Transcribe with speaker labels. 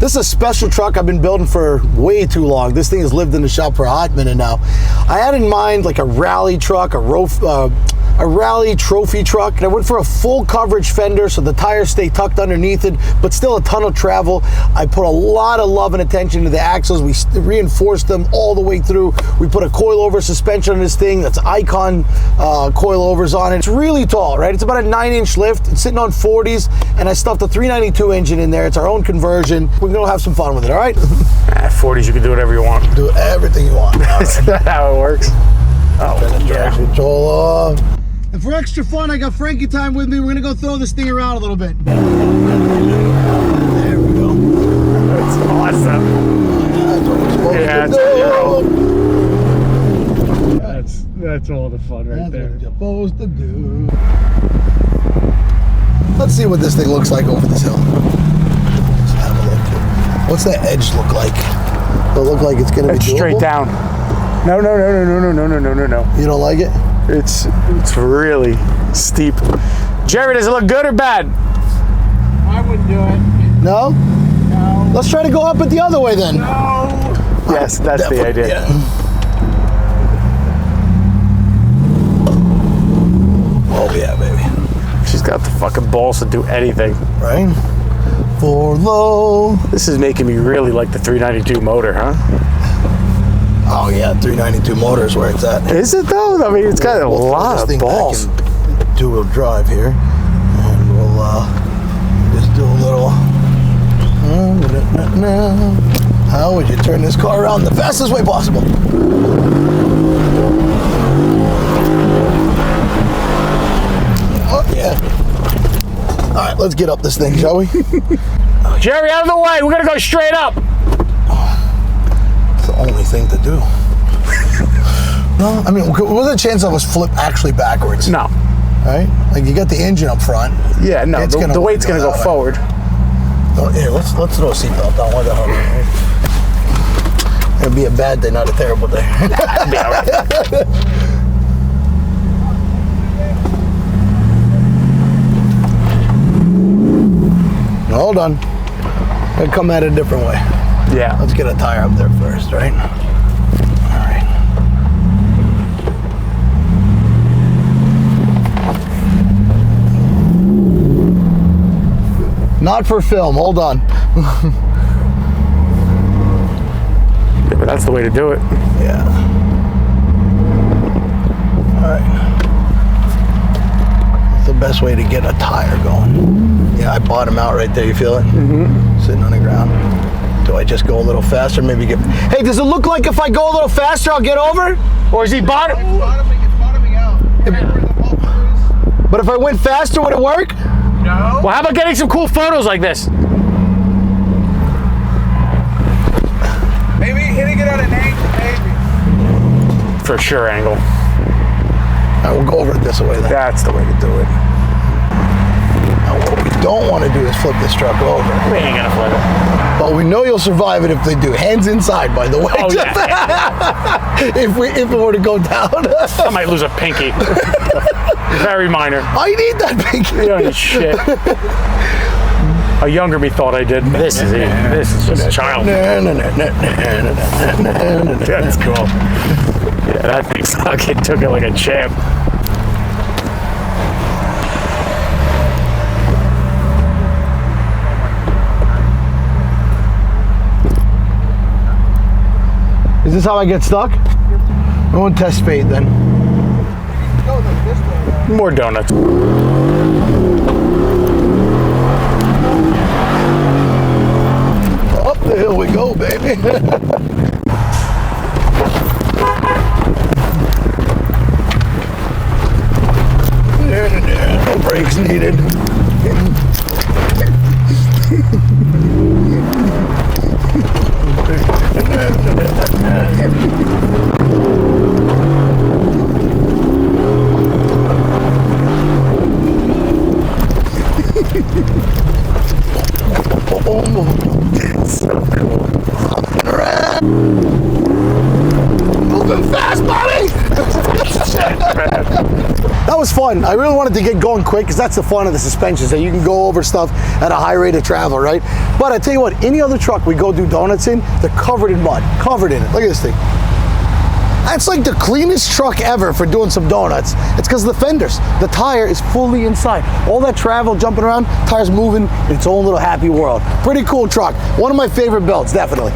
Speaker 1: This is a special truck I've been building for way too long. This thing has lived in the shop for a hot minute now. I had in mind like a rally truck, a rally trophy truck, and I went for a full coverage fender so the tires stay tucked underneath it, but still a ton of travel. I put a lot of love and attention to the axles. We reinforced them all the way through. We put a coilover suspension on this thing. That's Icon coilovers on it. It's really tall, right? It's about a 9-inch lift. It's sitting on 40s, and I stuffed a 392 engine in there. It's our own conversion. We're gonna have some fun with it, all right?
Speaker 2: 40s, you can do whatever you want.
Speaker 1: Do everything you want.
Speaker 2: Is that how it works? Oh, yeah.
Speaker 1: Control off. And for extra fun, I got Frankie time with me. We're gonna go throw this thing around a little bit. There we go.
Speaker 2: That's awesome.
Speaker 1: Yeah,
Speaker 2: that's all the fun right there.
Speaker 1: That's what you're supposed to do. Let's see what this thing looks like over this hill. Let's have a look. What's that edge look like? Does it look like it's gonna be doable?
Speaker 2: Straight down. No.
Speaker 1: You don't like it?
Speaker 2: It's really steep. Jerry, does it look good or bad?
Speaker 3: I wouldn't do it.
Speaker 1: No?
Speaker 3: No.
Speaker 1: Let's try to go up it the other way then.
Speaker 3: No.
Speaker 2: Yes, that's the idea.
Speaker 1: Yeah. Oh yeah, baby.
Speaker 2: She's got the fucking balls to do anything.
Speaker 1: Right? For low.
Speaker 2: This is making me really like the 392 motor, huh?
Speaker 1: Oh yeah, 392 motor is where it's at.
Speaker 2: Is it though? I mean, it's got a lot of balls.
Speaker 1: Two-wheel drive here, and we'll just do a little. How would you turn this car around the fastest way possible? Oh yeah. All right, let's get up this thing, shall we?
Speaker 2: Jerry, out of the way. We're gonna go straight up.
Speaker 1: The only thing to do. No, I mean, what's the chance of us flip actually backwards?
Speaker 2: No.
Speaker 1: Right? Like you got the engine up front.
Speaker 2: Yeah, no. The weight's gonna go forward.
Speaker 1: Oh, yeah, let's throw a seatbelt on. What the hell? It'd be a bad day, not a terrible day.
Speaker 2: It'd be all right.
Speaker 1: Hold on. I'll come at it a different way.
Speaker 2: Yeah.
Speaker 1: Let's get a tire up there first, right? All right. Not for film. Hold on.
Speaker 2: Yeah, but that's the way to do it.
Speaker 1: Yeah. All right. That's the best way to get a tire going. Yeah, I bottom out right there. You feel it? Mm-hmm. Sitting on the ground. Do I just go a little faster? Maybe get... Hey, does it look like if I go a little faster, I'll get over? Or is he bottom?
Speaker 3: It's bottoming out.
Speaker 1: But if I went faster, would it work?
Speaker 3: No.
Speaker 2: Well, how about getting some cool photos like this?
Speaker 3: Maybe hitting it at an angle, maybe.
Speaker 2: For sure, angle.
Speaker 1: I will go over it this way then.
Speaker 2: That's the way to do it.
Speaker 1: Now, what we don't want to do is flip this truck over.
Speaker 2: We ain't gonna flip it.
Speaker 1: But we know you'll survive it if they do. Hands inside, by the way.
Speaker 2: Oh, yeah.
Speaker 1: if it were to go down.
Speaker 2: I might lose a pinky. Very minor.
Speaker 1: I need that pinky.
Speaker 2: You don't need shit. A younger me thought I did. This is it. This is just a child. That's cool. Yeah, that thing fucking took it like a champ.
Speaker 1: Is this how I get stuck? I won't test spade then.
Speaker 2: More donuts.
Speaker 1: Up the hill we go, baby. No brakes needed.
Speaker 2: So cool.
Speaker 1: Moving fast, buddy! That was was fun. I really wanted to get going quick because that's the fun of the suspensions, that you can go over stuff at a high rate of travel, right? But I tell you what, any other truck we go do donuts in, they're covered in mud, covered in it. Look at this thing. That's like the cleanest truck ever for doing some donuts. It's because of the fenders. The tire is fully inside. All that travel, jumping around, tire's moving in its own little happy world. Pretty cool truck. One of my favorite builds, definitely.